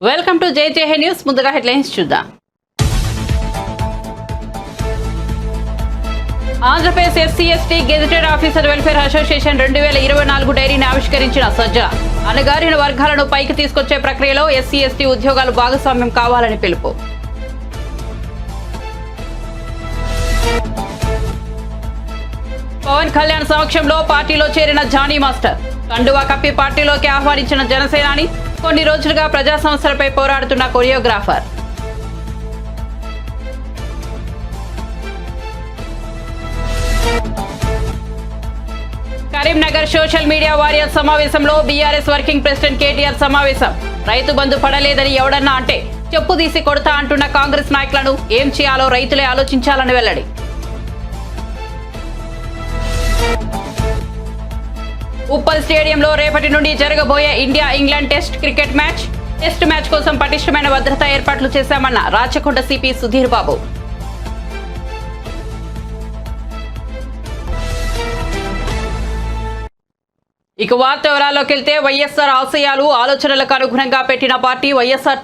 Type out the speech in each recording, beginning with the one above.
Welcome to జేజేహే news. ముందుగా headlines చూద్దాం. Andhra Pradesh SC ST gazetted officer welfare association 2024 డైరీని ఆవిష్కరించిన సజ్జల. అణగారిన వర్గాలను పైకి తీసుకొచ్చే ప్రక్రియలో ఎస్సీ ఎస్టీ ఉద్యోగాలు భాగస్వామ్యం కావాలని పిలుపు. పవన్ కళ్యాణ్ సమక్షంలో పార్టీలో చేరిన జానీ మాస్టర్. కండువా కప్పి పార్టీలోకి ఆహ్వానించిన జనసేనాని. కొన్ని రోజులుగా ప్రజా సమస్యలపై పోరాడుతున్న choreographer. Karimnagar social media warriors సమావేశంలో బీఆర్ఎస్ వర్కింగ్ ప్రెసిడెంట్ కేటీఆర్ సమావేశం. రైతు బంధు పడలేదని ఎవడన్నా అంటే చెప్పు తీసి కొడతా అంటున్న కాంగ్రెస్ నాయకులను ఏం చేయాలో రైతులే ఆలోచించాలని వెల్లడి. ఉప్పల్ స్టేడియంలో రేపటి నుండి జరగబోయే India England test cricket match. Test match కోసం పటిష్టమైన భద్రతా ఏర్పాట్లు చేశామన్న రాచకొండ సిపి సుధీర్ బాబు. ఇక వార్త వివరాల్లోకి వెళ్తే వైఎస్ఆర్ ఆశయాలు ఆలోచనలకు అనుగుణంగా పెట్టిన పార్టీ వైఎస్ఆర్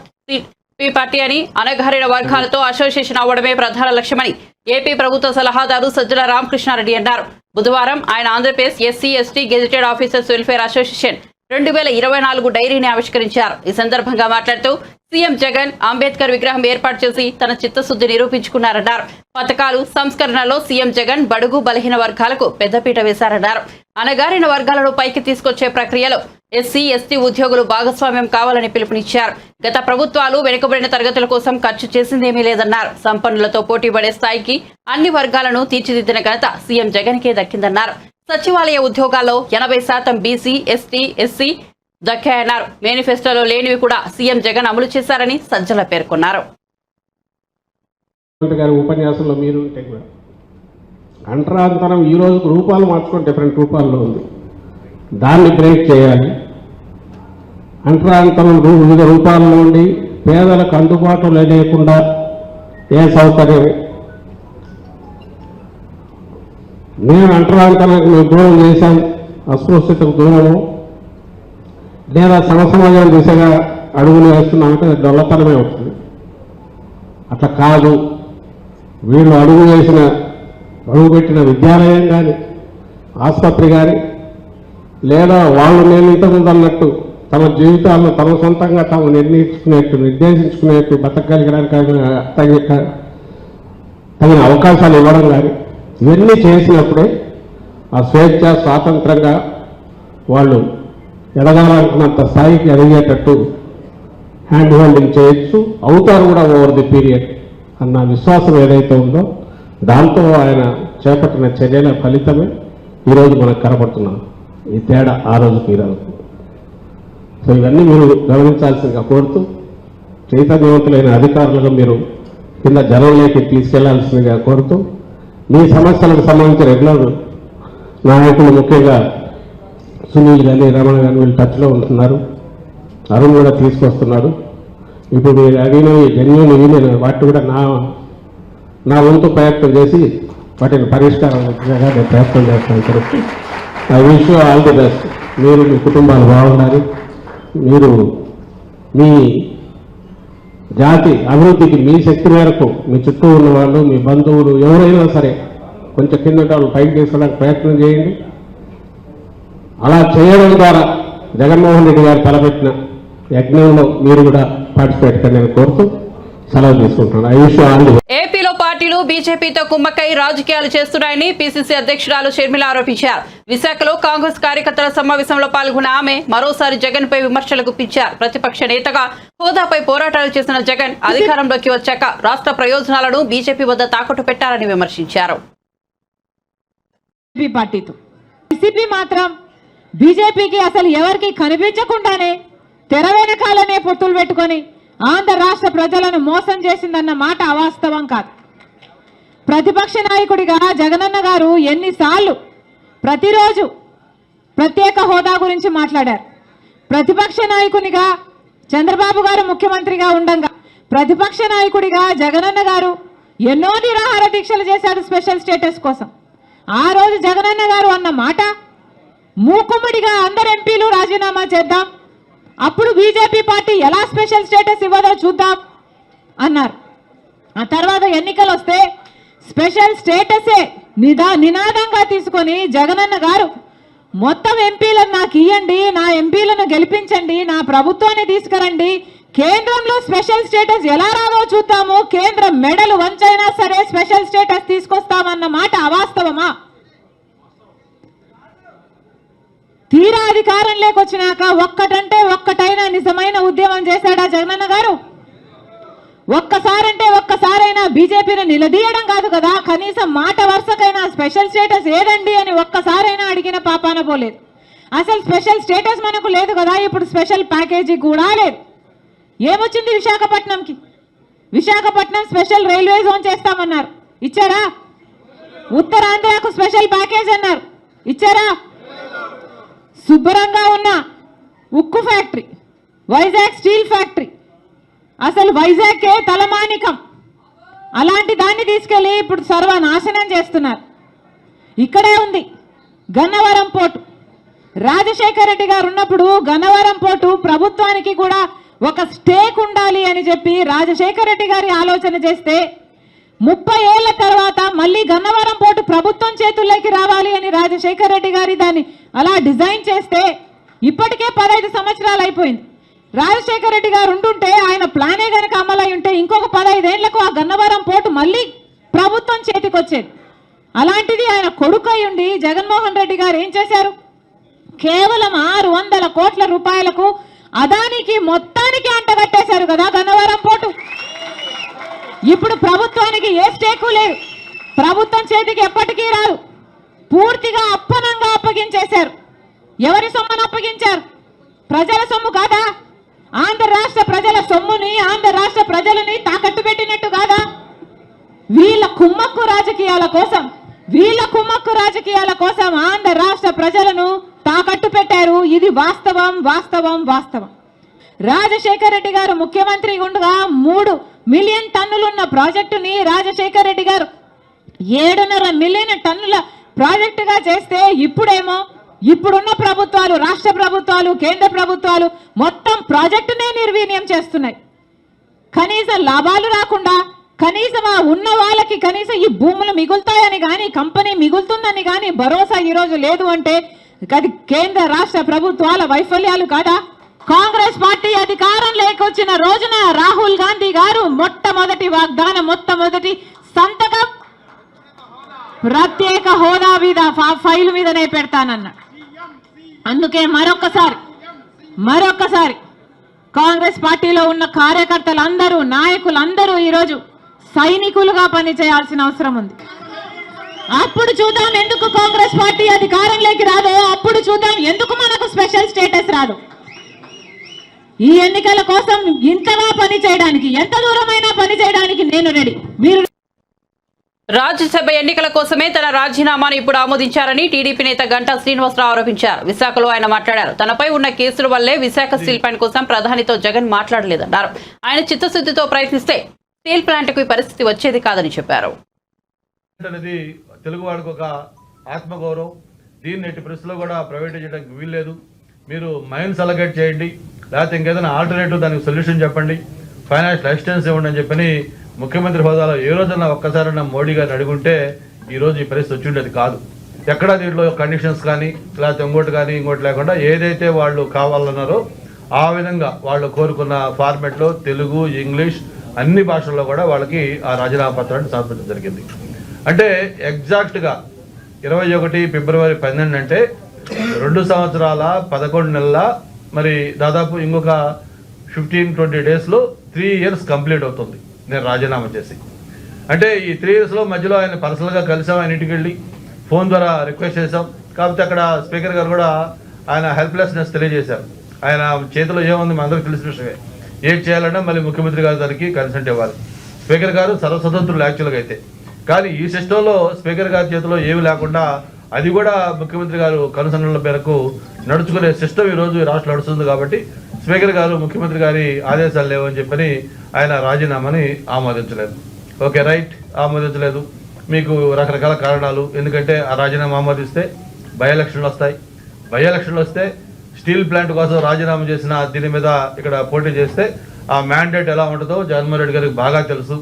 పార్టీ అని అణగారిన వర్గాలతో అసోసియేషన్ అవ్వడమే ప్రధాన లక్ష్యమని ఏపీ ప్రభుత్వ సలహాదారు సజ్జల రామకృష్ణారెడ్డి అన్నారు. బుధవారం ఆయన Andhra Pradesh SC ST gazetted officers welfare association 2024 డైరీని ఆవిష్కరించారు. ఈ సందర్భంగా మాట్లాడుతూ సీఎం జగన్ అంబేద్కర్ విగ్రహం ఏర్పాటు చేసి తన చిత్తశుద్ధి నిరూపించుకున్నారన్నారు. పథకాలు సంస్కరణలో సీఎం జగన్ బడుగు బలహీన వర్గాలకు పెద్దపీట వేశారన్నారు. అణగారిన వర్గాలను పైకి తీసుకొచ్చే ప్రక్రియలో ఎస్సీ ఎస్టీ ఉద్యోగులు భాగస్వామ్యం కావాలని పిలుపునిచ్చారు. గత ప్రభుత్వాలు వెనుకబడిన తరగతుల కోసం ఖర్చు చేసిందేమీ లేదన్నారు. సంపన్నులతో పోటీపడే స్థాయికి అన్ని వర్గాలను తీర్చిదిద్దిన ఘనత సీఎం జగన్ కే దక్కిందన్నారు. సచివాలయ ఉద్యోగాల్లో 80% బీసీ ఎస్టీ ఎస్సీ దక్కాయన్నారు. మేనిఫెస్టోలో లేనివి కూడా సీఎం జగన్ అమలు చేశారని సజ్జల పేర్కొన్నారు. ఉపన్యాసంలో మీరు అంటరాంతరం ఈ రోజుకు రూపాలు మార్చుకొని డిఫరెంట్ రూపాల్లో ఉంది. దాన్ని బ్రేక్ చేయాలి. అంటరాంతరం వివిధ రూపాల్లో ఉండి పేదలకు అందుబాటులో లేకుండా ఏ సౌకర్యం మేము అంటరాంతరానికి మేము దూరం చేశాం, అస్పృశ్యతకు దూరము లేదా సమసమాజం దిశగా అడుగులు వేస్తున్నామంటే డొల్లతనమే అవుతుంది. అట్లా కాదు. వీళ్ళు అడుగుపెట్టిన విద్యాలయం కానీ ఆసుపత్రి కానీ లేదా వాళ్ళు నేను ఇంతకుముందు అన్నట్టు తమ జీవితాలను తమ సొంతంగా తాము నిర్దేశించుకునేట్టు బతకగలిగడానికి తగిన అవకాశాలు ఇవ్వడం కానీ ఇవన్నీ చేసినప్పుడే ఆ స్వేచ్ఛ స్వాతంత్రంగా వాళ్ళు ఎదగాలనుకున్నంత స్థాయికి ఎదిగేటట్టు హ్యాండ్ హోల్డింగ్ చేయొచ్చు, అవుతారు కూడా ఓవర్ ది పీరియడ్ అన్న విశ్వాసం ఏదైతే ఉందో దాంతో ఆయన చేపట్టిన చర్యల ఫలితమే ఈరోజు మనకు కనబడుతున్నాం. ఈ తేడా ఆ రోజుకి ఈ రోజుకి. సో ఇవన్నీ మీరు గమనించాల్సిందిగా కోరుతూ చైతన్యవంతులైన అధికారులను మీరు కింద జనంలోకి తీసుకెళ్లాల్సిందిగా కోరుతూ మీ సమస్యలకు సంబంధించి రెగ్యులర్ నాయకులు ముఖ్యంగా సునీల్ కానీ రమణ కానీ వీళ్ళు టచ్లో ఉంటున్నారు. అరుణ్ కూడా తీసుకొస్తున్నారు. ఇప్పుడు మీరు అడిగినవి జెన్యూన్ నేను వాటిని కూడా నా వంతు ప్రయత్నం చేసి వాటిని పరిష్కారం నేను ప్రయత్నం చేస్తాను. Correct. I wish you all the best. మీరు మీ కుటుంబాలు బాగుండాలి. మీరు మీ జాతి అభివృద్ధికి మీ శక్తి మేరకు మీ చుట్టూ ఉన్న వాళ్ళు మీ బంధువులు ఎవరైనా సరే కొంచెం కింద వాళ్ళు పైకి తీసుకోవడానికి ప్రయత్నం చేయండి. అలా చేయడం ద్వారా జగన్మోహన్ రెడ్డి గారు తలపెట్టిన యజ్ఞంలో మీరు కూడా పార్టిసిపేట్ నేను కోరుతూ సెలవు తీసుకుంటున్నాను. ఏపీలో పార్టీలు బీజేపీతో కుమ్మక్కై రాజకీయాలు చేస్తున్నాయని పీసీసీ అధ్యక్షురాలు షర్మిల ఆరోపించారు. విశాఖలో కాంగ్రెస్ కార్యకర్తల సమావేశంలో పాల్గొన్న ఆమె మరోసారి జగన్ పై విమర్శలు గుప్పించారు. ప్రతిపక్ష నేతగా హోదాపై పోరాటాలు చేసిన జగన్ అధికారంలోకి వచ్చాక రాష్ట్ర ప్రయోజనాలను బీజేపీ వద్ద తాకట్టు పెట్టారని విమర్శించారు. మాత్రం బీజేపీకి అసలు ఎవరికి కనిపించకుండానే తెర వెనకాలనే పొత్తులు పెట్టుకొని ఆంధ్ర రాష్ట్ర ప్రజలను మోసం చేసిందన్న మాట అవాస్తవం కాదు. ప్రతిపక్ష నాయకుడిగా జగనన్న గారు ఎన్నిసార్లు ప్రతిరోజు ప్రత్యేక హోదా గురించి మాట్లాడారు. ప్రతిపక్ష నాయకునిగా చంద్రబాబు గారు ముఖ్యమంత్రిగా ఉండగా ప్రతిపక్ష నాయకుడిగా జగనన్న గారు ఎన్నో నిరాహార దీక్షలు చేశారు స్పెషల్ స్టేటస్ కోసం. ఆ రోజు జగనన్న గారు అన్న మాట మూకుమ్మడిగా అందరు ఎంపీలు రాజీనామా చేద్దాం, అప్పుడు బీజేపీ పార్టీ ఎలా స్పెషల్ స్టేటస్ ఇవ్వదో చూద్దాం అన్నారు. ఆ తర్వాత ఎన్నికలు వస్తే స్పెషల్ స్టేటసే నినాదంగా తీసుకొని జగనన్న గారు మొత్తం ఎంపీలను నాకు ఇవ్వండి, నా ఎంపీలను గెలిపించండి, నా ప్రభుత్వాన్ని తీసుకురండి, కేంద్రంలో స్పెషల్ స్టేటస్ ఎలా రాదో చూద్దాము, కేంద్రం మెడలు వంచైనా సరే స్పెషల్ స్టేటస్ తీసుకొస్తామన్న మాట అవాస్తవమా? తీరా అధికారం లేకొచ్చినాక ఒక్కటంటే ఒక్కటైనా నిజమైన ఉద్యమం చేశాడా జగనన్న గారు? ఒక్కసారంటే ఒక్కసారైనా బీజేపీని నిలదీయడం కాదు కదా, కనీసం మాట వరుసకైనా స్పెషల్ స్టేటస్ ఏదండి అని ఒక్కసారైనా అడిగిన పాపాన పోలేదు. అసలు స్పెషల్ స్టేటస్ మనకు లేదు కదా, ఇప్పుడు స్పెషల్ ప్యాకేజీ కూడా లేదు. ఏమొచ్చింది విశాఖపట్నంకి? విశాఖపట్నం స్పెషల్ రైల్వే జోన్ చేస్తామన్నారు, ఇచ్చారా? ఉత్తరాంధ్రకు స్పెషల్ ప్యాకేజ్ అన్నారు, ఇచ్చారా? శుభ్రంగా ఉన్న ఉక్కు ఫ్యాక్టరీ, వైజాగ్ స్టీల్ ఫ్యాక్టరీ, అసలు వైజాగ్కే తలమానికం, అలాంటి దాన్ని తీసుకెళ్లి ఇప్పుడు సర్వనాశనం చేస్తున్నారు. ఇక్కడే ఉంది గన్నవరం పోర్టు. రాజశేఖర రెడ్డి గారు ఉన్నప్పుడు గన్నవరం పోర్టు ప్రభుత్వానికి కూడా ఒక స్టేక్ ఉండాలి అని చెప్పి రాజశేఖర రెడ్డి గారి ఆలోచన చేస్తే 30 ఏళ్ల తర్వాత మళ్ళీ గన్నవరం పోర్టు ప్రభుత్వం చేతుల్లోకి రావాలి అని రాజశేఖర రెడ్డి గారి దాన్ని అలా డిజైన్ చేస్తే ఇప్పటికే 15 సంవత్సరాలు అయిపోయింది. రాజశేఖర రెడ్డి గారు ఉంటుంటే ఆయన ప్లానే గనక అమలై ఉంటే ఇంకొక 15 ఏళ్లకు ఆ గన్నవరం పోర్టు మళ్ళీ ప్రభుత్వం చేతికి వచ్చేది. అలాంటిది ఆయన కొడుకై ఉండి జగన్మోహన్ రెడ్డి గారు ఏం చేశారు? కేవలం 600 కోట్ల రూపాయలకు అదానికి మొత్తానికి అంటగట్టేశారు కదా గన్నవరం పోర్టు. ఇప్పుడు ప్రభుత్వానికి ఏ స్టేకు లేదు, ప్రభుత్వం చేతికి ఎప్పటికీ రాదు, పూర్తిగా అప్పనంగా అప్పగించేశారు. ఎవరి సొమ్మును అప్పగించారు? ప్రజల సొమ్ము కాదా? ఆంధ్ర రాష్ట్ర ప్రజల సొమ్ముని, ఆంధ్ర రాష్ట్ర ప్రజలని తాకట్టు పెట్టినట్టు కాదా? వీళ్ళ కుమ్మక్కు రాజకీయాల కోసం ఆంధ్ర రాష్ట్ర ప్రజలను తాకట్టు పెట్టారు. ఇది వాస్తవం వాస్తవం వాస్తవం. రాజశేఖర రెడ్డి గారు ముఖ్యమంత్రి ఉండగా 3 మిలియన్ టన్నులున్న ప్రాజెక్టుని రాజశేఖర రెడ్డి గారు 7.5 మిలియన్ టన్నుల ప్రాజెక్టుగా చేస్తే ఇప్పుడేమో ఇప్పుడున్న ప్రభుత్వాలు, రాష్ట్ర ప్రభుత్వాలు, కేంద్ర ప్రభుత్వాలు మొత్తం ప్రాజెక్టునే నిర్వీర్యం చేస్తున్నాయి. కనీసం లాభాలు రాకుండా, కనీసం ఆ ఉన్న వాళ్ళకి కనీసం ఈ భూములు మిగులుతాయని కానీ, కంపెనీ మిగులుతుందని కానీ భరోసా ఈరోజు లేదు అంటే అది కేంద్ర రాష్ట్ర ప్రభుత్వాల వైఫల్యాలు కాదా? కాంగ్రెస్ పార్టీ అధికారం లేకొచ్చిన రోజున రాహుల్ గాంధీ గారు మొట్టమొదటి వాగ్దానం, మొట్టమొదటి సంతకం ప్రత్యేక హోదా మీద ఫైల్ మీదనే పెడతానన్న. అందుకే మరొక్కసారి కాంగ్రెస్ పార్టీలో ఉన్న కార్యకర్తలందరూ, నాయకులందరూ ఈరోజు సైనికులుగా పనిచేయాల్సిన అవసరం ఉంది. అప్పుడు చూద్దాం ఎందుకు కాంగ్రెస్ పార్టీ అధికారంలోకి రాదో, అప్పుడు చూద్దాం ఎందుకు మనకు స్పెషల్ స్టేటస్ రాదు. ఈ ఎన్నికల కోసం ఇంతగా పని చేయడానికి, ఎంత దూరమైనా పని చేయడానికి నేను రెడీ. మీరు రాజ్యసభ ఎన్నికల కోసమే తన రాజీనామాను ఇప్పుడు ఆమోదించారని టీడీపీ నేత గంటా శ్రీనివాసరావు ఆరోపించారు. విశాఖలో ఆయన మాట్లాడారు. తనపై ఉన్న కేసుల వల్లే విశాఖ స్టీల్ ప్లాంట్ కోసం ప్రధానితో జగన్ మాట్లాడలేదన్నారు. ఆయన చిత్తశుద్ధితో ప్రయత్నిస్తే స్టీల్ ప్లాంట్ కు ఈ పరిస్థితి వచ్చేది కాదని చెప్పారు. తెలుగువాడికి ఒక ఆత్మగౌరవం, దీన్ని ఎట్టి పరిస్థితుల్లో కూడా ప్రైవేట్ చేయడానికి వీల్లేదు. మీరు మైన్స్ అలొకేట్ చేయండి, లేకపోతే ఇంకేదైనా ఆల్టర్నేటివ్ దానికి సొల్యూషన్ చెప్పండి, ఫైనాన్షియల్ అసిస్టెన్స్ ఇవ్వండి అని చెప్పని ముఖ్యమంత్రి హోదాలో ఏ రోజన్నా ఒక్కసారైనా మోడీ గారిని అడుగుంటే ఈరోజు ఈ పరిస్థితి వచ్చి ఉండేది కాదు. ఎక్కడా దీంట్లో కండిషన్స్ కానీ లేకపోతే ఇంకోటి లేకుండా ఏదైతే వాళ్ళు కావాలన్నారో ఆ విధంగా వాళ్ళు కోరుకున్న ఫార్మెట్లో తెలుగు, ఇంగ్లీష్ అన్ని భాషల్లో కూడా వాళ్ళకి ఆ రాజీనామా పత్రాన్ని సమర్పించడం జరిగింది. అంటే ఎగ్జాక్ట్గా 21 ఫిబ్రవరి 12 అంటే 2 సంవత్సరాల 11 నెలల, మరి దాదాపు ఇంకొక 15-20 డేస్లో 3 ఇయర్స్ కంప్లీట్ అవుతుంది నేను రాజీనామా చేసి. అంటే ఈ 3 ఇయర్స్లో మధ్యలో ఆయన పర్సనల్గా కలిసాం, ఆయన ఇంటికి వెళ్ళి ఫోన్ ద్వారా రిక్వెస్ట్ చేసాం. కాకపోతే అక్కడ స్పీకర్ గారు కూడా ఆయన హెల్ప్లెస్నెస్ తెలియజేశారు. ఆయన చేతిలో ఏముంది మన అందరికీ తెలిసిన విషయమే, ఏం చేయాలన్నా మళ్ళీ ముఖ్యమంత్రి గారి దానికి కన్సెంట్ ఇవ్వాలి. స్పీకర్ గారు సర్వస్వతంత్రులు యాక్చువల్గా అయితే, కానీ ఈ సిస్టంలో స్పీకర్ గారి చేతిలో ఏమి లేకుండా అది కూడా ముఖ్యమంత్రి గారు కనుసన్నల మేరకు నడుచుకునే సిస్టమ్ ఈరోజు ఈ రాష్ట్రం నడుస్తుంది. కాబట్టి స్పీకర్ గారు ముఖ్యమంత్రి గారి ఆదేశాలు లేవని చెప్పని ఆయన రాజీనామాని ఆమోదించలేదు. Okay right, ఆమోదించలేదు. మీకు రకరకాల కారణాలు, ఎందుకంటే ఆ రాజీనామా ఆమోదిస్తే బై ఎలక్షన్లు వస్తాయి. బై ఎలక్షన్లు వస్తే స్టీల్ ప్లాంట్ కోసం రాజీనామా చేసిన దీని మీద ఇక్కడ పోటీ చేస్తే ఆ మ్యాండేట్ ఎలా ఉంటుందో జగన్మోహన్ రెడ్డి గారికి బాగా తెలుసు.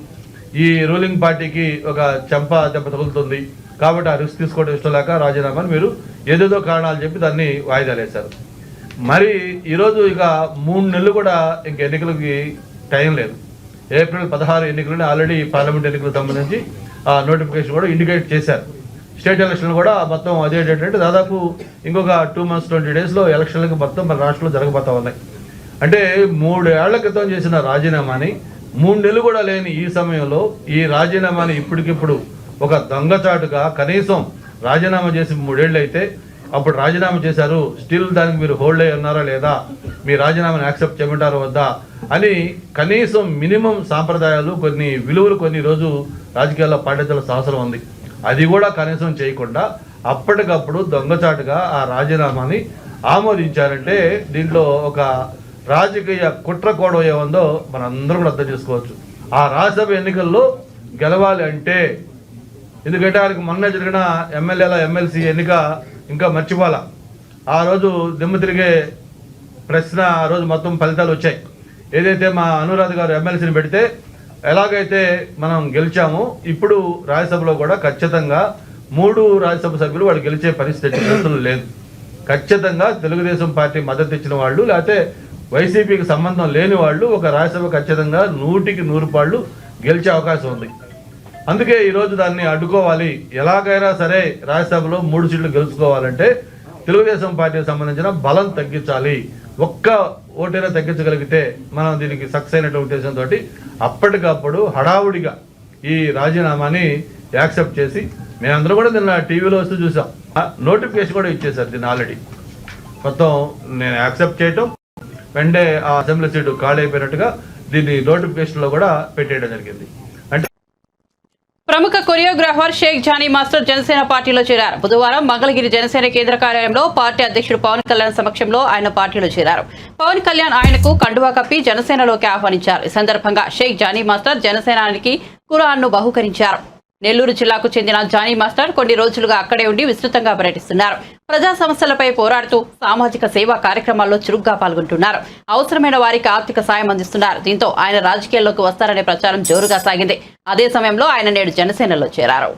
ఈ రూలింగ్ పార్టీకి ఒక చెంప దెబ్బ తగులుతుంది కాబట్టి ఆ రిస్క్ తీసుకోవడం ఇష్టం లేక రాజీనామాని మీరు ఏదేదో కారణాలు చెప్పి దాన్ని వాయిదాలు వేశారు. మరి ఈరోజు ఇక 3 నెలలు కూడా ఇంక ఎన్నికలకి టైం లేదు. ఏప్రిల్ 16 ఎన్నికలని ఆల్రెడీ పార్లమెంట్ ఎన్నికలకు సంబంధించి ఆ నోటిఫికేషన్ కూడా ఇండికేట్ చేశారు. స్టేట్ ఎలక్షన్లు కూడా మొత్తం అదే డేట్ అంటే దాదాపు ఇంకొక 2 months 20 daysలో ఎలక్షన్లకు మొత్తం మన రాష్ట్రంలో జరగబోతా ఉన్నాయి. అంటే 3 ఏళ్ల క్రితం చేసిన రాజీనామాని 3 నెలలు కూడా లేని ఈ సమయంలో ఈ రాజీనామాని ఇప్పటికిప్పుడు ఒక దొంగచాటుగా కనీసం రాజీనామా చేసి 3 ఏళ్ళు అయితే అప్పుడు రాజీనామా చేశారు, స్టిల్ దానికి మీరు హోల్డ్ అయ్యి ఉన్నారా లేదా, మీ రాజీనామాని యాక్సెప్ట్ చేయమంటారా వద్దా అని కనీసం మినిమం సాంప్రదాయాలు కొన్ని విలువలు కొన్ని రోజు రాజకీయాల్లో పాటించాల్సిన అవసరం ఉంది. అది కూడా కనీసం చేయకుండా అప్పటికప్పుడు దొంగచాటుగా ఆ రాజీనామాని ఆమోదించారంటే దీంట్లో ఒక రాజకీయ కుట్ర కోణం ఏముందో మనందరం కూడా అర్థం చేసుకోవచ్చు. ఆ రాజ్యసభ ఎన్నికల్లో గెలవాలి అంటే, ఎందుకంటే ఆయనకు మొన్న జరిగిన ఎమ్మెల్యేల ఎమ్మెల్సీ ఎన్నిక ఇంకా మర్చిపోవాలా. ఆ రోజు దిమ్మ తిరిగే ప్రశ్న ఆ రోజు మొత్తం ఫలితాలు వచ్చాయి. ఏదైతే మా అనురాధ గారు ఎమ్మెల్సీని పెడితే ఎలాగైతే మనం గెలిచామో ఇప్పుడు రాజ్యసభలో కూడా ఖచ్చితంగా 3 రాజ్యసభ సభ్యులు వాళ్ళు గెలిచే పరిస్థితి లేదు. ఖచ్చితంగా తెలుగుదేశం పార్టీ మద్దతు ఇచ్చిన వాళ్ళు లేకపోతే వైసీపీకి సంబంధం లేని వాళ్ళు ఒక రాజ్యసభ ఖచ్చితంగా 100కి 100 పాళ్ళు గెలిచే అవకాశం ఉంది. అందుకే ఈరోజు దాన్ని అడ్డుకోవాలి. ఎలాగైనా సరే రాజ్యసభలో 3 సీట్లు గెలుచుకోవాలంటే తెలుగుదేశం పార్టీకి సంబంధించిన బలం తగ్గించాలి. ఒక్క ఓటైనా తగ్గించగలిగితే మనం దీనికి సక్సెస్ అయినటువంటి ఉద్దేశంతో అప్పటికప్పుడు హడావుడిగా ఈ రాజీనామాని యాక్సెప్ట్ చేసి మేమందరం కూడా నిన్న టీవీలో వస్తూ చూసాం. నోటిఫికేషన్ కూడా ఇచ్చేశారు దీన్ని ఆల్రెడీ. మొత్తం నేను యాక్సెప్ట్ చేయటం వెంటనే ఆ అసెంబ్లీ సీటు ఖాళీ అయిపోయినట్టుగా దీన్ని నోటిఫికేషన్లో కూడా పెట్టేయడం జరిగింది. ప్రముఖ కొరియోగ్రాఫర్ షేక్ జానీ మాస్టర్ జనసేన పార్టీలో చేరారు. బుధవారం మంగళగిరి జనసేన కేంద్ర కార్యాలయంలో పార్టీ అధ్యక్షుడు పవన్ కళ్యాణ్ సమక్షంలో ఆయన పార్టీలో చేరారు. పవన్ కళ్యాణ్ ఆయనకు కండువా కప్పి జనసేనలోకి ఆహ్వానించారు. ఈ సందర్భంగా షేక్ జానీ మాస్టర్ జనసేనానికి ఖురాన్ను బహూకరించారు. నెల్లూరు జిల్లాకు చెందిన జానీ మాస్టర్ కొన్ని రోజులుగా అక్కడే ఉండి విస్తృతంగా పర్యటిస్తున్నారు. ప్రజా సమస్యలపై పోరాడుతూ సామాజిక సేవా కార్యక్రమాల్లో చురుగ్గా పాల్గొంటున్నారు. అవసరమైన వారికి ఆర్థిక సాయం అందిస్తున్నారు. దీంతో ఆయన రాజకీయాల్లోకి వస్తారనే ప్రచారం జోరుగా సాగింది. అదే సమయంలో ఆయన నేడు జనసేనలో చేరారు.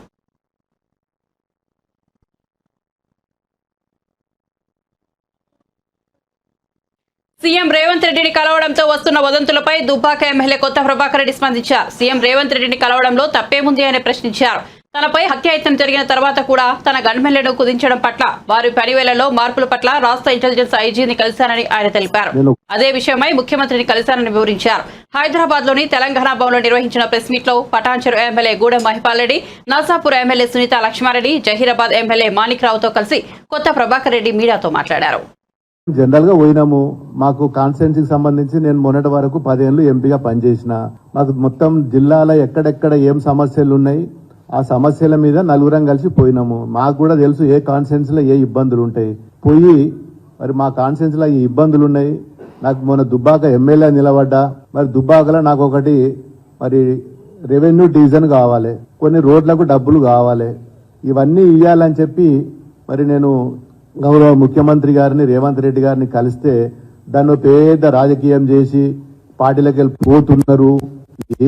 సీఎం రేవంత్ రెడ్డిని కలవడంతో వస్తున్న వదంతులపై దుబ్బాక ఎమ్మెల్యే కొత్త ప్రభాకర్ రెడ్డి స్పందించారు. సీఎం రేవంత్ రెడ్డిని కలవడంలో తప్పేముంది అని ప్రశ్నించారు. తనపై హత్యాయత్నం జరిగిన తర్వాత కూడా తన గన్మెన్లను కుదించడం పట్ల వారి పనివేళలో మార్పుల పట్ల రాష్ట్ర ఇంటెలిజెన్స్ ఐజీని కలిశానని ఆయన తెలిపారు. అదే విషయమై ముఖ్యమంత్రిని కలిశానని వివరించారు. హైదరాబాద్ లోని తెలంగాణ భవన్లో నిర్వహించిన ప్రెస్ మీట్ లో Patancheru MLA Gudem Mahipal Reddy, Narsapur MLA Sunitha Lakshma Reddy, Zaheerabad MLA Manik రావుతో కలిసి కొత్త ప్రభాకర్ రెడ్డి మీడియాతో మాట్లాడారు. జనరల్ గా పోయినాము. మాకు కాన్స్టిట్యున్సీకి సంబంధించి నేను మొన్నటి వరకు 10 ఏళ్ళు ఎంపీగా పనిచేసిన. మాకు మొత్తం జిల్లాలో ఎక్కడెక్కడ ఏం సమస్యలు ఉన్నాయి ఆ సమస్యల మీద నలుగురం కలిసి పోయినాము. మాకు కూడా తెలుసు ఏ కాన్స్టిట్యున్సీలో ఏ ఇబ్బందులు ఉంటాయి. పోయి మరి మా కాన్స్టిట్యున్సీలో ఈ ఇబ్బందులు ఉన్నాయి. నాకు మొన్న దుబ్బాక ఎమ్మెల్యే నిలబడ్డా. మరి దుబ్బాకలో నాకు ఒకటి మరి రెవెన్యూ డివిజన్ కావాలి, కొన్ని రోడ్లకు డబ్బులు కావాలి. ఇవన్నీ ఇవ్వాలని చెప్పి మరి నేను గౌరవ ముఖ్యమంత్రి గారిని రేవంత్ రెడ్డి గారిని కలిస్తే దాన్ని పెద్ద రాజకీయం చేసి పార్టీలకు వెళ్ళి పోతున్నారు.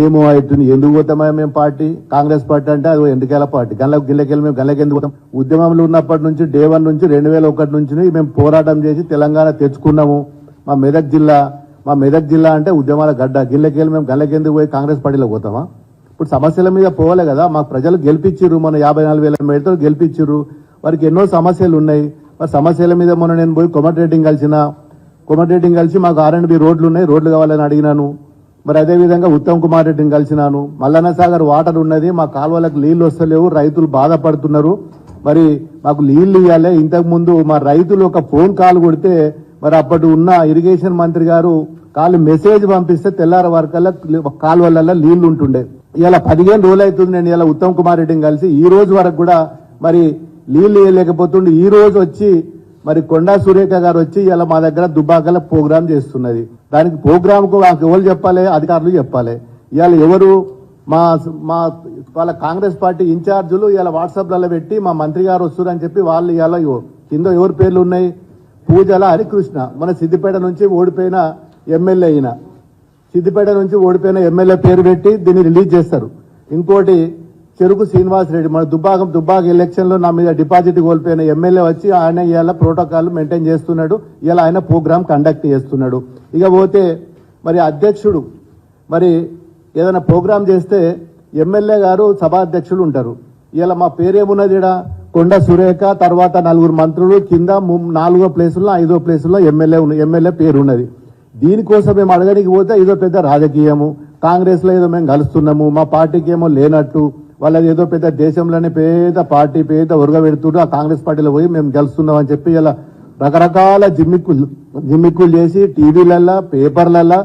ఏమో అవుతుంది, ఎందుకు పోతామా మేము పార్టీ, కాంగ్రెస్ పార్టీ అంటే అది ఎందుకేళ్ళ పార్టీ, గిల్లకెళ్ళి మేము గల్లకి ఎందుకు పోతాం. ఉద్యమంలో ఉన్నప్పటి నుంచి డే 1 నుంచి 2001 నుంచి మేము పోరాటం చేసి తెలంగాణ తెచ్చుకున్నాము. మా మెదక్ జిల్లా అంటే ఉద్యమాల గడ్డ. గిల్లకెళ్ళి మేము గల్లకి ఎందుకు పోయి కాంగ్రెస్ పార్టీలో పోతామా? ఇప్పుడు సమస్యల మీద పోవాలి కదా. మాకు ప్రజలు గెలిపించిర్రు, మన 54,000 మేడతో గెలిపించిర్రు. వారికి ఎన్నో సమస్యలు ఉన్నాయి. మరి సమస్యల మీద మొన్న నేను పోయి కోమటిరెడ్డిని కలిసి మాకు R&B రోడ్లు ఉన్నాయి, రోడ్లు కావాలని అడిగినాను. మరి అదేవిధంగా ఉత్తమ్ కుమార్ రెడ్డిని కలిసినాను. మల్లన్న సాగర్ వాటర్ ఉన్నది, మా కాలువలకు నీళ్లు వస్తలేవు, రైతులు బాధపడుతున్నారు, మరి మాకు నీళ్లు ఇవ్వాలి. ఇంతకు ముందు మా రైతులు ఒక ఫోన్ కాల్ కొడితే మరి అప్పటి ఉన్న ఇరిగేషన్ మంత్రి గారు మెసేజ్ పంపిస్తే తెల్లార వరకల్లా కాలువలలో నీళ్లు ఉంటుండే. ఇలా 15 రోజులు అవుతుంది నేను ఇలా ఉత్తమ్ కుమార్ రెడ్డిని కలిసి. ఈ రోజు వరకు కూడా మరి నీళ్లు ఇవ్వలేకపోతుండే. ఈ రోజు వచ్చి మరి కొండా సురేఖ గారు వచ్చి ఇలా మా దగ్గర దుబ్బాకల ప్రోగ్రాం చేస్తున్నది. దానికి ప్రోగ్రామ్ కు ఎవరు చెప్పాలి, అధికారులు చెప్పాలి. ఇవాళ ఎవరు మా వాళ్ళ కాంగ్రెస్ పార్టీ ఇన్ఛార్జీలు ఇలా వాట్సాప్లలో పెట్టి మా మంత్రి గారు వస్తున్నారు అని చెప్పి వాళ్ళు ఇలా కింద ఎవరి పేర్లు ఉన్నాయి, పూజల హరికృష్ణ మన సిద్దిపేట నుంచి ఓడిపోయిన ఎమ్మెల్యే అయిన సిద్దిపేట నుంచి ఓడిపోయిన ఎమ్మెల్యే పేరు పెట్టి దీన్ని రిలీజ్ చేస్తారు. ఇంకోటి చెరుకు శ్రీనివాస్ రెడ్డి మన దుబ్బాక ఎలక్షన్ లో నా మీద డిపాజిట్ కోల్పోయిన ఎమ్మెల్యే వచ్చి ఆయన ఇవాళ ప్రోటోకాల్ మెయింటైన్ చేస్తున్నాడు. ఇలా ఆయన ప్రోగ్రామ్ కండక్ట్ చేస్తున్నాడు. ఇక పోతే మరి అధ్యక్షుడు మరి ఏదైనా ప్రోగ్రామ్ చేస్తే ఎమ్మెల్యే గారు సభాధ్యక్షులు ఉంటారు. ఇలా మా పేరేమున్నది ఇక్కడ కొండ సురేఖ తర్వాత 4 మంత్రులు కింద 4వ ప్లేసుల్లో 5వ ప్లేసుల్లో ఎమ్మెల్యే పేరు ఉన్నది. దీనికోసం మేము అడగడానికి పోతే ఏదో పెద్ద రాజకీయము కాంగ్రెస్ లో ఏదో మేము కలుస్తున్నాము మా పార్టీకి ఏమో లేనట్టు వాళ్ళది ఏదో పెద్ద దేశంలోనే పేద పార్టీ పేద ఉరగబెడుతుంటూ ఆ కాంగ్రెస్ పార్టీలో పోయి మేము గెలుస్తున్నాం అని చెప్పి ఇలా రకరకాల జిమ్మిక్కులు చేసి టీవీలల్లా పేపర్లల్లా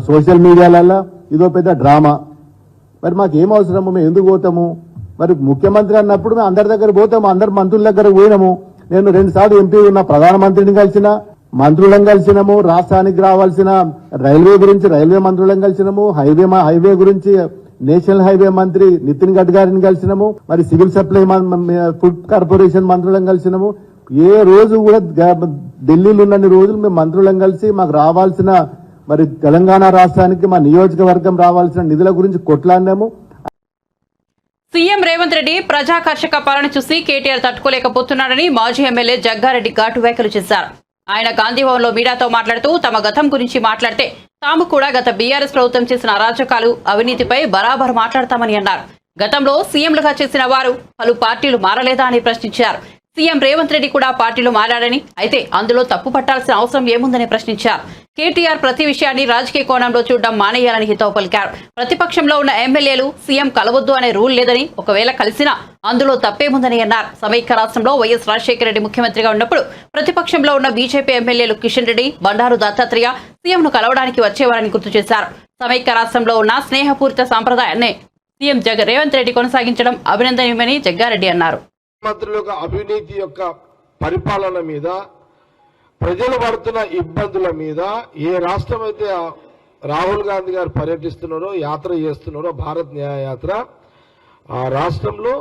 సోషల్ మీడియాలల్లా ఇదో పెద్ద డ్రామా. మరి మాకు ఏం అవసరము మేము ఎందుకు పోతాము? మరి ముఖ్యమంత్రి అన్నప్పుడు మేము అందరి దగ్గర పోతాము, అందరు మంత్రుల దగ్గర పోయినాము. నేను 2 సార్లు ఎంపీ ఉన్న ప్రధానమంత్రిని కలిసిన మంత్రులను కలిసినాము, రాష్ట్రానికి రావాల్సిన రైల్వే గురించి రైల్వే మంత్రులను కలిసినాము, హైవే గురించి నేషనల్ హైవే మంత్రి నితిన్ గడ్కరీని కలిసినాము, మరి సివిల్ సప్లై ఫుడ్ కార్పొరేషన్ మంత్రులను కలిసినాము. ఏ రోజు కూడా ఢిల్లీలో ఉన్నన్ని రోజులు మేము మంత్రులను కలిసి మాకు రావాల్సిన మరి తెలంగాణ రాష్ట్రానికి మా నియోజకవర్గం రావాల్సిన నిధుల గురించి కొట్లాడినాము. సీఎం రేవంత్ రెడ్డి ప్రజాకర్షక పాలన చూసి కేటీఆర్ తట్టుకోలేకపోతున్నాడని మాజీ ఎమ్మెల్యే జగ్గారెడ్డి ఘాటు వ్యాఖ్యలు చేశారు. ఆయన గాంధీభవన్లో మీడియాతో మాట్లాడుతూ తమ గతం గురించి మాట్లాడితే తాము కూడా గత బీఆర్ఎస్ ప్రభుత్వం చేసిన అరాచకాలు అవినీతిపై బరాబర్ మాట్లాడతామని అన్నారు. గతంలో సీఎంలుగా చేసిన వారు పలు పార్టీలు మారలేదా అని ప్రశ్నించారు. సీఎం రేవంత్ రెడ్డి కూడా పార్టీలు మారాడని, అయితే అందులో తప్పు పట్టాల్సిన అవసరం ఏముందని ప్రశ్నించారు. కేటీఆర్ ప్రతి విషయాన్ని రాజకీయ కోణంలో చూడడం మానేయాలని హితవు పలికారు. ప్రతిపక్షంలో ఉన్న ఎమ్మెల్యేలు సీఎం కలవద్దు అనే రూల్ లేదని, ఒకవేళ కలిసినా అందులో తప్పేముందని అన్నారు. సమైక్య రాష్ట్రంలో వైఎస్ రాజశేఖర రెడ్డి ముఖ్యమంత్రిగా ఉన్నప్పుడు ప్రతిపక్షంలో ఉన్న బీజేపీ ఎమ్మెల్యేలు కిషన్ రెడ్డి, బండారు దత్తాత్రేయ సీఎంను కలవడానికి వచ్చేవారని గుర్తు చేశారు. సమైక్య రాష్ట్రంలో ఉన్న స్నేహపూరిత సాంప్రదాయాన్ని సీఎం రేవంత్ రెడ్డి కొనసాగించడం అభినందనీయమని జగ్గారెడ్డి అన్నారు. మంత్రుల అవినీతి యొక్క పరిపాలన మీద ప్రజలు పడుతున్న ఇబ్బందుల మీద ఏ రాష్ట్రం అయితే రాహుల్ గాంధీ గారు పర్యటిస్తున్నారో యాత్ర చేస్తున్నారో భారత్ న్యాయ యాత్ర, ఆ రాష్ట్రంలో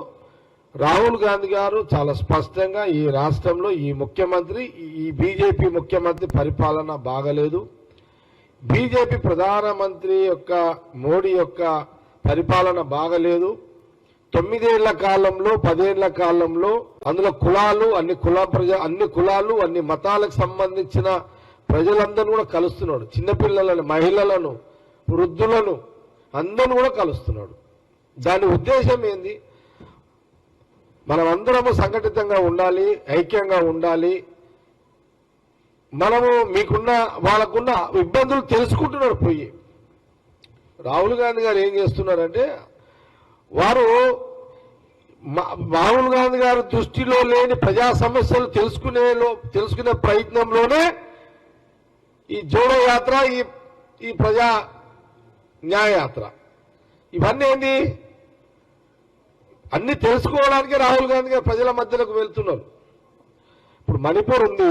రాహుల్ గాంధీ గారు చాలా స్పష్టంగా ఈ రాష్ట్రంలో ఈ ముఖ్యమంత్రి ఈ బీజేపీ ముఖ్యమంత్రి పరిపాలన బాగలేదు, బీజేపీ ప్రధానమంత్రి యొక్క మోడీ యొక్క పరిపాలన బాగలేదు, 9 ఏళ్ల కాలంలో 10 ఏళ్ల కాలంలో అందులో కులాలు అన్ని కులాలు అన్ని మతాలకు సంబంధించిన ప్రజలందరూ కూడా కలుస్తున్నాడు. చిన్నపిల్లలను, మహిళలను, వృద్ధులను అందరూ కూడా కలుస్తున్నాడు. దాని ఉద్దేశం ఏంది? మనం అందరము సంఘటితంగా ఉండాలి, ఐక్యంగా ఉండాలి. మనము వాళ్ళకున్న ఇబ్బందులు తెలుసుకుంటున్నాడు. పోయి రాహుల్ గాంధీ గారు ఏం చేస్తున్నారంటే వారు రాహుల్ గాంధీ గారి దృష్టిలో లేని ప్రజా సమస్యలు తెలుసుకునే ప్రయత్నంలోనే ఈ జోడో యాత్ర, ఈ ప్రజా న్యాయ యాత్ర, ఇవన్నీ ఏంటి అన్ని తెలుసుకోవడానికి రాహుల్ గాంధీ గారు ప్రజల మధ్యలోకి వెళ్తున్నారు. ఇప్పుడు మణిపూర్ ఉంది,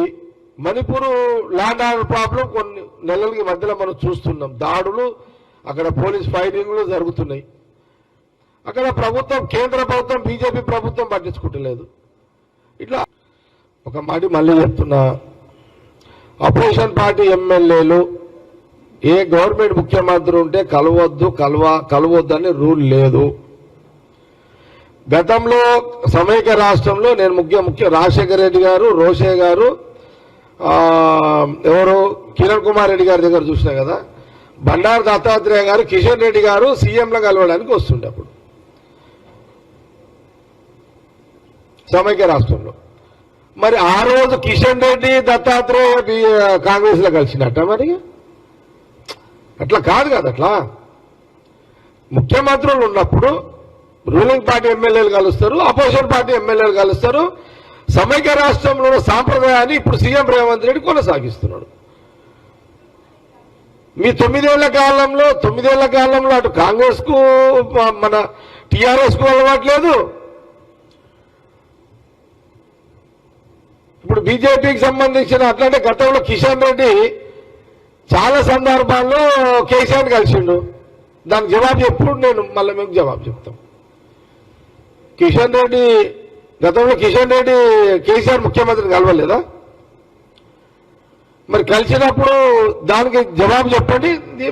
మణిపూర్ ల్యాండ్ ఆర్డర్ ప్రాబ్లం కొన్ని నెలలకి మధ్యలో మనం చూస్తున్నాం. దాడులు, అక్కడ పోలీస్ ఫైటింగ్లు జరుగుతున్నాయి. అక్కడ ప్రభుత్వం, కేంద్ర ప్రభుత్వం, బీజేపీ ప్రభుత్వం పట్టించుకుంటలేదు. ఇట్లా ఒక మాట మళ్ళీ చెప్తున్నా, అపోజిషన్ పార్టీ ఎమ్మెల్యేలు ఏ గవర్నమెంట్ ముఖ్యమంత్రి ఉంటే కలవద్దు అని రూల్ లేదు. గతంలో సమైక్య రాష్ట్రంలో నేను ముఖ్య రాజశేఖర రెడ్డి గారు, రోషే గారు, ఎవరు కిరణ్ కుమార్ రెడ్డి గారి దగ్గర చూసినా కదా, బండారు దత్తాత్రేయ గారు, కిషన్ రెడ్డి గారు సీఎంలో కలవడానికి వస్తుండే అప్పుడు సమైక్య రాష్ట్రంలో. మరి ఆ రోజు కిషన్ రెడ్డి, దత్తాత్రేయ కాంగ్రెస్ లో కలిసినట్ట? మరి అట్లా కాదు కదా. అట్లా ముఖ్యమంత్రులు ఉన్నప్పుడు రూలింగ్ పార్టీ ఎమ్మెల్యేలు కలుస్తారు, అపోజిషన్ పార్టీ ఎమ్మెల్యేలు కలుస్తారు. సమైక్య రాష్ట్రంలో ఉన్న సాంప్రదాయాన్ని ఇప్పుడు సీఎం రేవంత్ రెడ్డి కొనసాగిస్తున్నాడు. మీ 9 ఏళ్ల కాలంలో అటు కాంగ్రెస్ కు మన టీఆర్ఎస్ కు అలవాట్లేదు, ఇప్పుడు బీజేపీకి సంబంధించిన అట్లాంటి గతంలో కిషన్ రెడ్డి చాలా సందర్భాల్లో కేసీఆర్ కలిసిండు. దానికి జవాబు ఎప్పుడు నేను మళ్ళీ మేము జవాబు చెప్తాం. గతంలో కిషన్ రెడ్డి కేసీఆర్ ముఖ్యమంత్రిని కలవలేదా? మరి కలిసినప్పుడు దానికి జవాబు చెప్పండి,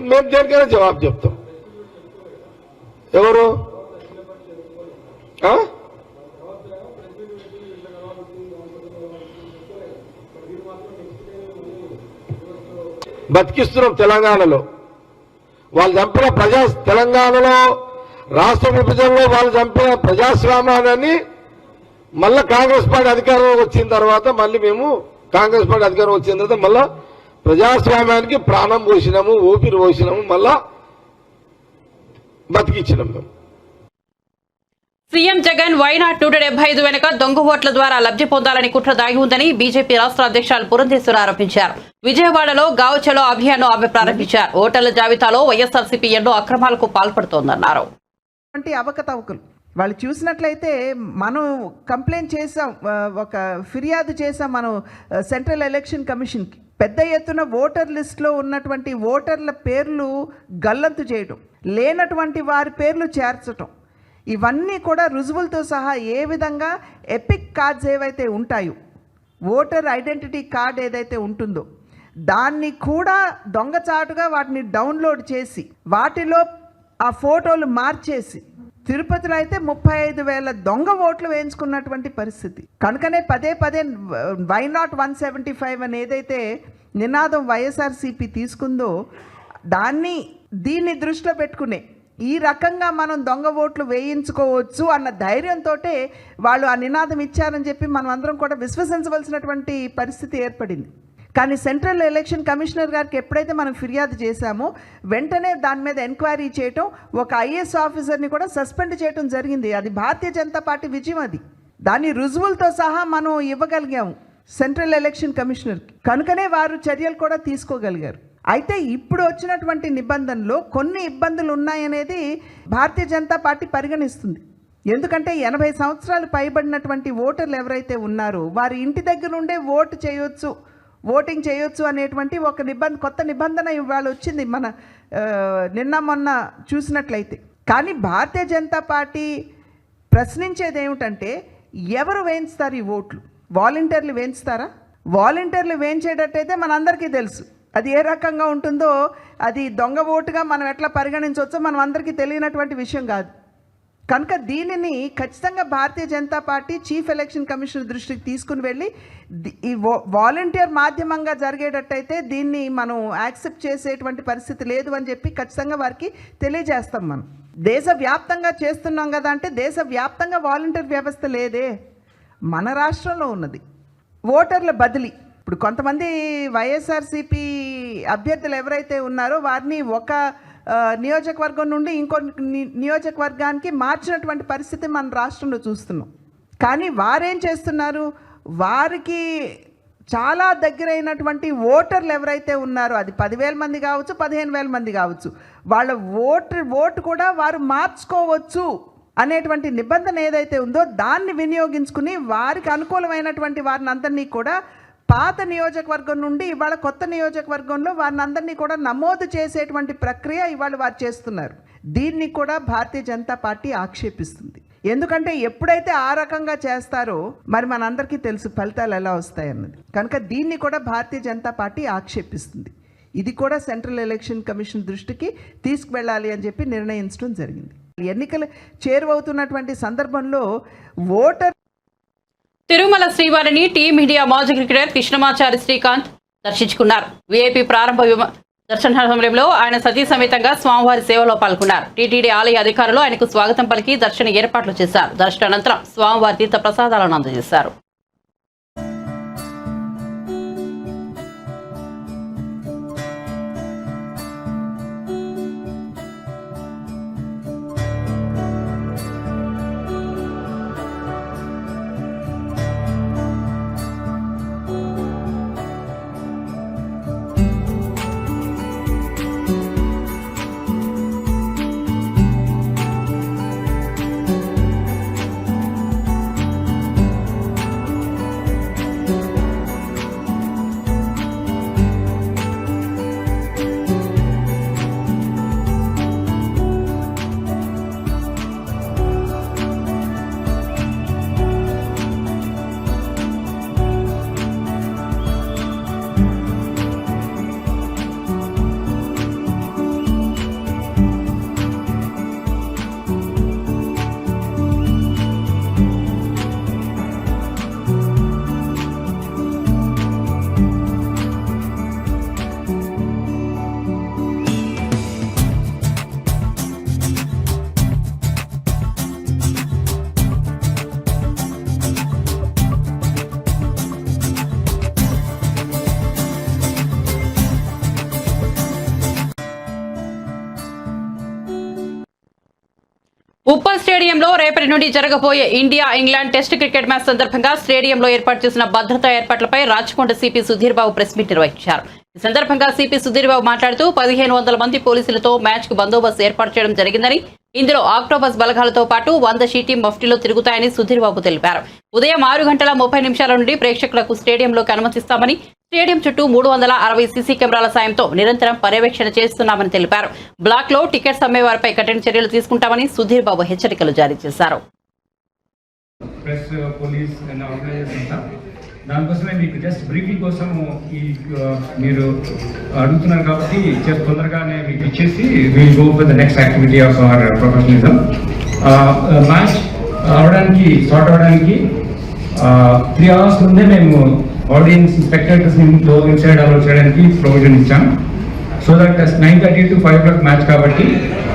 మేము దేనికైనా జవాబు చెప్తాం. ఎవరు బతికిస్తున్నాం తెలంగాణలో. వాళ్ళు చంపిన తెలంగాణలో రాష్ట్ర విభజనలో వాళ్ళు చంపిన ప్రజాస్వామ్యాన్ని మళ్ళా కాంగ్రెస్ పార్టీ అధికారం వచ్చిన తర్వాత మళ్ళా ప్రజాస్వామ్యానికి ప్రాణం పోసినాము, ఊపిరి పోసినాము, మళ్ళా బతికిచ్చినాం మేము. సీఎం జగన్ వైనాట్ 175 వెనుక దొంగ ఓట్ల ద్వారా లబ్ధి పొందాలని కుట్ర దాగి ఉందని బీజేపీ రాష్ట్ర అధ్యక్షులు పురంధేశ్వరి ఆరోపించారు. విజయవాడలో గావుచలో అభియాన్ ఆమె ప్రారంభించారు. ఓటర్ల జాబితాలో వైఎస్ఆర్సీపీ ఎన్నో అక్రమాలకు పాల్పడుతోందన్నారు. అవకతవకలు వాళ్ళు చూసినట్లయితే మనం కంప్లైంట్ చేసాం, ఒక ఫిర్యాదు చేసాం మనం సెంట్రల్ ఎలక్షన్ కమిషన్కి. పెద్ద ఎత్తున ఓటర్ లిస్టులో ఉన్నటువంటి ఓటర్ల పేర్లు గల్లంతు చేయడం, లేనటువంటి వారి పేర్లు చేర్చడం, ఇవన్నీ కూడా రుజువులతో సహా ఏ విధంగా ఎపిక్ కార్డ్స్ ఏవైతే ఉంటాయో, ఓటర్ ఐడెంటిటీ కార్డ్ ఏదైతే ఉంటుందో దాన్ని కూడా దొంగచాటుగా వాటిని డౌన్లోడ్ చేసి వాటిలో ఆ ఫోటోలు మార్చేసి తిరుపతిలో అయితే 35,000 దొంగ ఓట్లు వేయించుకున్నటువంటి పరిస్థితి. కనుకనే పదే వైనాట్ 175 అని ఏదైతే నినాదం వైఎస్ఆర్సీపీ తీసుకుందో దీన్ని దృష్టిలో పెట్టుకునే ఈ రకంగా మనం దొంగ ఓట్లు వేయించుకోవచ్చు అన్న ధైర్యంతో వాళ్ళు ఆ నినాదం ఇచ్చారని చెప్పి మనం అందరం కూడా విశ్వసించవలసినటువంటి పరిస్థితి ఏర్పడింది. కానీ సెంట్రల్ ఎలక్షన్ కమిషనర్ గారికి ఎప్పుడైతే మనం ఫిర్యాదు చేశామో వెంటనే దాని మీద ఎంక్వైరీ చేయటం, ఒక ఐఏఎస్ ఆఫీసర్ని కూడా సస్పెండ్ చేయటం జరిగింది. అది భారతీయ జనతా పార్టీ విజయం. అది దాని రుజువులతో సహా మనం ఇవ్వగలిగాము సెంట్రల్ ఎలక్షన్ కమిషనర్కి. కనుకనే వారు చర్యలు కూడా తీసుకోగలిగారు. అయితే ఇప్పుడు వచ్చినటువంటి నిబంధనలో కొన్ని ఇబ్బందులు ఉన్నాయనేది భారతీయ జనతా పార్టీ పరిగణిస్తుంది. ఎందుకంటే 80 సంవత్సరాలు పైబడినటువంటి ఓటర్లు ఎవరైతే ఉన్నారో వారి ఇంటి దగ్గర ఉండే ఓటింగ్ చేయొచ్చు అనేటువంటి ఒక కొత్త నిబంధన ఇవాళ వచ్చింది మన నిన్న మొన్న చూసినట్లయితే. కానీ భారతీయ జనతా పార్టీ ప్రశ్నించేది ఏమిటంటే, ఎవరు వేయించుతారు ఈ ఓట్లు? వాలంటీర్లు వేయించుతారా? వాలంటీర్లు వేయించేటట్టయితే మనందరికీ తెలుసు అది ఏ రకంగా ఉంటుందో. అది దొంగ ఓటుగా మనం ఎట్లా పరిగణించవచ్చో మనం అందరికీ తెలియనటువంటి విషయం కాదు. కనుక దీనిని ఖచ్చితంగా Bharatiya Janata party chief election commissioner దృష్టికి తీసుకుని వెళ్ళి ఈ వాలంటీర్ మాధ్యమంగా జరిగేటట్టయితే దీన్ని మనం యాక్సెప్ట్ చేసేటువంటి పరిస్థితి లేదు అని చెప్పి ఖచ్చితంగా వారికి తెలియజేస్తాం. మనం దేశవ్యాప్తంగా చేస్తున్నాం కదా అంటే, దేశవ్యాప్తంగా వాలంటీర్ వ్యవస్థ లేదే, మన రాష్ట్రంలో ఉన్నది. ఓటర్ల బదిలీ, ఇప్పుడు కొంతమంది వైఎస్ఆర్సీపీ అభ్యర్థులు ఎవరైతే ఉన్నారో వారిని ఒక నియోజకవర్గం నుండి ఇంకో నియోజకవర్గానికి మార్చినటువంటి పరిస్థితి మన రాష్ట్రంలో చూస్తున్నాం. కానీ వారేం చేస్తున్నారు, వారికి చాలా దగ్గరైనటువంటి ఓటర్లు ఎవరైతే ఉన్నారో, అది 10,000 మంది కావచ్చు, 15,000 మంది కావచ్చు, వాళ్ళ ఓటు కూడా వారు మార్చుకోవచ్చు అనేటువంటి నిబంధన ఏదైతే ఉందో దాన్ని వినియోగించుకుని వారికి అనుకూలమైనటువంటి వారిని అందరినీ కూడా పాత నియోజకవర్గం నుండి ఇవాళ కొత్త నియోజకవర్గంలో వారిని అందరినీ కూడా నమోదు చేసేటువంటి ప్రక్రియ ఇవాళ వారు చేస్తున్నారు. దీన్ని కూడా భారతీయ జనతా పార్టీ ఆక్షేపిస్తుంది. ఎందుకంటే ఎప్పుడైతే ఆ రకంగా చేస్తారో మరి మనందరికీ తెలుసు ఫలితాలు ఎలా వస్తాయన్నది. కనుక దీన్ని కూడా భారతీయ జనతా పార్టీ ఆక్షేపిస్తుంది. ఇది కూడా సెంట్రల్ ఎలక్షన్ కమిషన్ దృష్టికి తీసుకువెళ్ళాలి అని చెప్పి నిర్ణయించడం జరిగింది. ఎన్నికలు చేరువవుతున్నటువంటి సందర్భంలో ఓటర్ తిరుమల శ్రీవారిని టీమిండియా మాజీ క్రికెటర్ కృష్ణమాచారి శ్రీకాంత్ దర్శించుకున్నారు. వీఐపీ ప్రారంభ దర్శన సమయంలో ఆయన సతీ సమేతంగా స్వామివారి సేవలో పాల్గొన్నారు. టీటీడీ ఆలయ అధికారులు ఆయనకు స్వాగతం పలికి దర్శన ఏర్పాట్లు చేశారు. దర్శనానంతరం స్వామివారి తీర్థ ప్రసాదాలను అందజేశారు. ఉప్పల్ స్టేడియంలో రేపటి నుండి జరగబోయే India England test cricket match సందర్భంగా స్టేడియంలో ఏర్పాటు చేసిన భద్రతా ఏర్పాట్లపై Rachakonda CP Sudheer Babu press meet నిర్వహించారు. ఈ సందర్భంగా సిపి సుధీర్ బాబు మాట్లాడుతూ 1500 మంది పోలీసులతో మ్యాచ్ కు బందోబస్తు ఏర్పాటు చేయడం జరిగిందని, ఇందులో ఆక్టోపస్ బలగాలతో పాటు 100 షీటీ మఫ్టీలో తిరుగుతాయని సుధీర్ బాబు తెలిపారు. ఉదయం 6:30 నుండి ప్రేక్షకులకు స్టేడియంలోకి అనుమతిస్తామని, స్టేడియం చుట్టూ 360 సీసీ కెమెరాల సాయంతో నిరంతరం పర్యవేక్షణ చేస్తున్నామని తెలిపారు. బ్లాక్ లో టికెట్స్ అమ్మేవారిపై కఠిన చర్యలు తీసుకుంటామని సుధీర్ బాబు హెచ్చరికలు జారీ చేశారు. దానికోసమే మీకు జస్ట్ బ్రీఫింగ్ కోసం మీరు అడుగుతున్నారు కాబట్టి తొందరగానే మీకు ఇచ్చేసి will go for the next activity of our professionalism. Match start అవడానికి 3 hours ముందే మేము ఆడియన్స్ స్పెక్టేటర్స్ ఇన్సైడ్ అలౌ చేయడానికి ప్రొవిజన్ ఇచ్చాం. So that 9:30 to 5 o'clock match కాబట్టి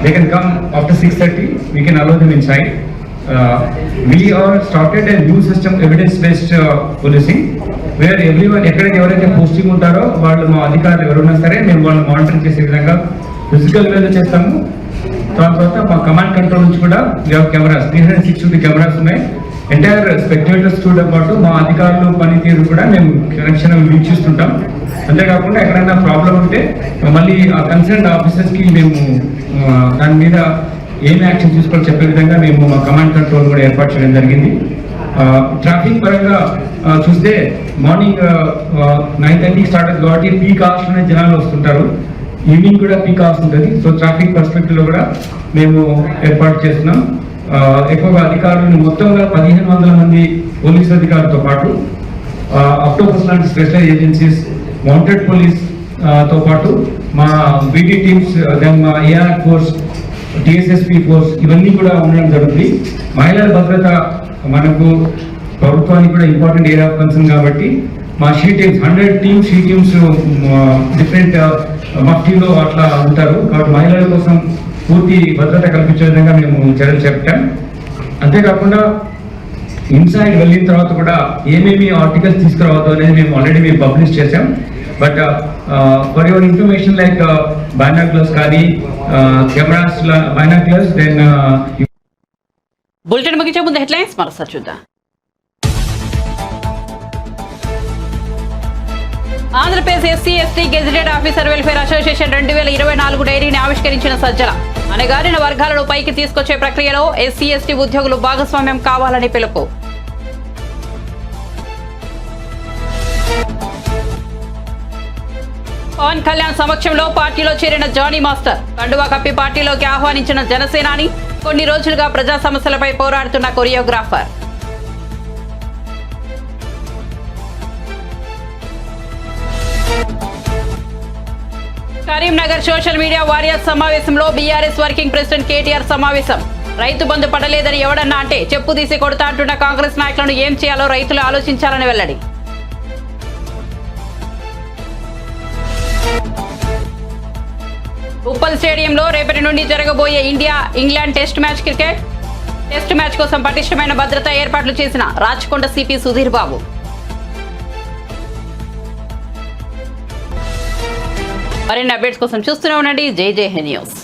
they can come after 6:30, we can allow them inside. We are started a new system, evidence-based policing, where everyone ఎక్కడికి ఎవరైతే posting ఉంటారో వాళ్ళు మా అధికారులు ఎవరున్నా సరే మేము వాళ్ళని మానిటర్ చేసే విధంగా ఫిజికల్ వేలో చేస్తాము. తర్వాత మా కమాండ్ కంట్రోల్ నుంచి కూడా కెమెరాస్ 360 కెమెరాస్ ఉన్నాయి. ఎంటైర్ స్పెక్టేటర్స్ తో పాటు మా అధికారులు పనితీరు కూడా మేము కనెక్షన్ వీక్షిస్తుంటాం. అంతేకాకుండా ఎక్కడైనా ప్రాబ్లం ఉంటే మళ్ళీ ఆ కన్సర్న్ ఆఫీసర్స్కి మేము దాని మీద ఏం యాక్షన్ తీసుకోవాలో చెప్పే విధంగా మేము మా కమాండ్ కంట్రోల్ కూడా ఏర్పాటు చేయడం జరిగింది. ట్రాఫిక్ పరంగా చూస్తే మార్నింగ్ 9:30 స్టార్ట్ అవుతుంది కాబట్టి పీక్ అవర్స్లోనే జనాలు వస్తుంటారు. ఈవినింగ్ కూడా పీక్ అవర్స్ ఉంటుంది. సో ట్రాఫిక్ పర్స్పెక్టివ్లో కూడా మేము ఏర్పాటు చేస్తున్నాం. ఎక్కువగా అధికారులను మొత్తంగా 1500 మంది పోలీసు అధికారులతో పాటు ఆక్టోపస్ లాంటి స్పెషల్ ఏజెన్సీస్, మౌంటెడ్ పోలీస్ తో పాటు మా బీటీ టీమ్స్, దెన్ మా ఏఆర్ ఫోర్స్, టిఎస్ఎస్పి ఫోర్స్ ఇవన్నీ కూడా ఉండడం జరుగుతుంది. మహిళల భద్రత మనకు ప్రభుత్వానికి కూడా ఇంపార్టెంట్ ఏరియా ఆఫ్ కన్సర్న్ కాబట్టి మా she teams 100 teams she teams different మఫ్టీలో అట్లా ఉంటారు. కాబట్టి మహిళల కోసం పూర్తి భద్రత కల్పించే విధంగా మేము చర్యలు చేపట్టాం. అంతేకాకుండా ఇన్సైడ్ వెళ్ళిన తర్వాత కూడా ఏమేమి ఆర్టికల్స్ తీసుకురావద్దు అనేది మేము ఆల్రెడీ పబ్లిష్ చేసాం. But for your information like binoculars కానీ కెమెరాస్ బైనాక్యులర్స్ దెన్ బులెటిన్ ముగించే ముందు హెడ్లైన్స్ మరోసారి చూద్దాం. Andhra Pradesh SC ST gazetted officer welfare association 2024 డైరీని ఆవిష్కరించిన సజ్జల. అణగారిన వర్గాలను పైకి తీసుకొచ్చే ప్రక్రియలో ఎస్సీ ఎస్టీ ఉద్యోగులు భాగస్వామ్యం కావాలని పిలుపు. పవన్ కళ్యాణ్ సమక్షంలో పార్టీలో చేరిన జానీ మాస్టర్. కండువా కప్పి పార్టీలోకి ఆహ్వానించిన జనసేనాని. కొన్ని రోజులుగా ప్రజా సమస్యలపై పోరాడుతున్న choreographer. Karimnagar social media warriors సమావేశంలో బీఆర్ఎస్ వర్కింగ్ ప్రెసిడెంట్ కేటీఆర్ సమావేశం. రైతు బంధు పడలేదని ఎవడన్నా అంటే చెప్పు తీసి కొడతా అంటున్న కాంగ్రెస్ నాయకులను ఏం చేయాలో రైతులు ఆలోచించాలని వెల్లడి. ఉప్పల్ స్టేడియంలో రేపటి నుండి జరగబోయే ఇండియా ఇంగ్లాండ్ టెస్ట్ మ్యాచ్ కోసం పటిష్టమైన భద్రతా ఏర్పాట్లు చేసిన రాచకొండ సిపి సుధీర్ బాబు. మరిన్ని అప్డేట్స్ కోసం చూస్తూనే ఉండండి జై న్యూస్.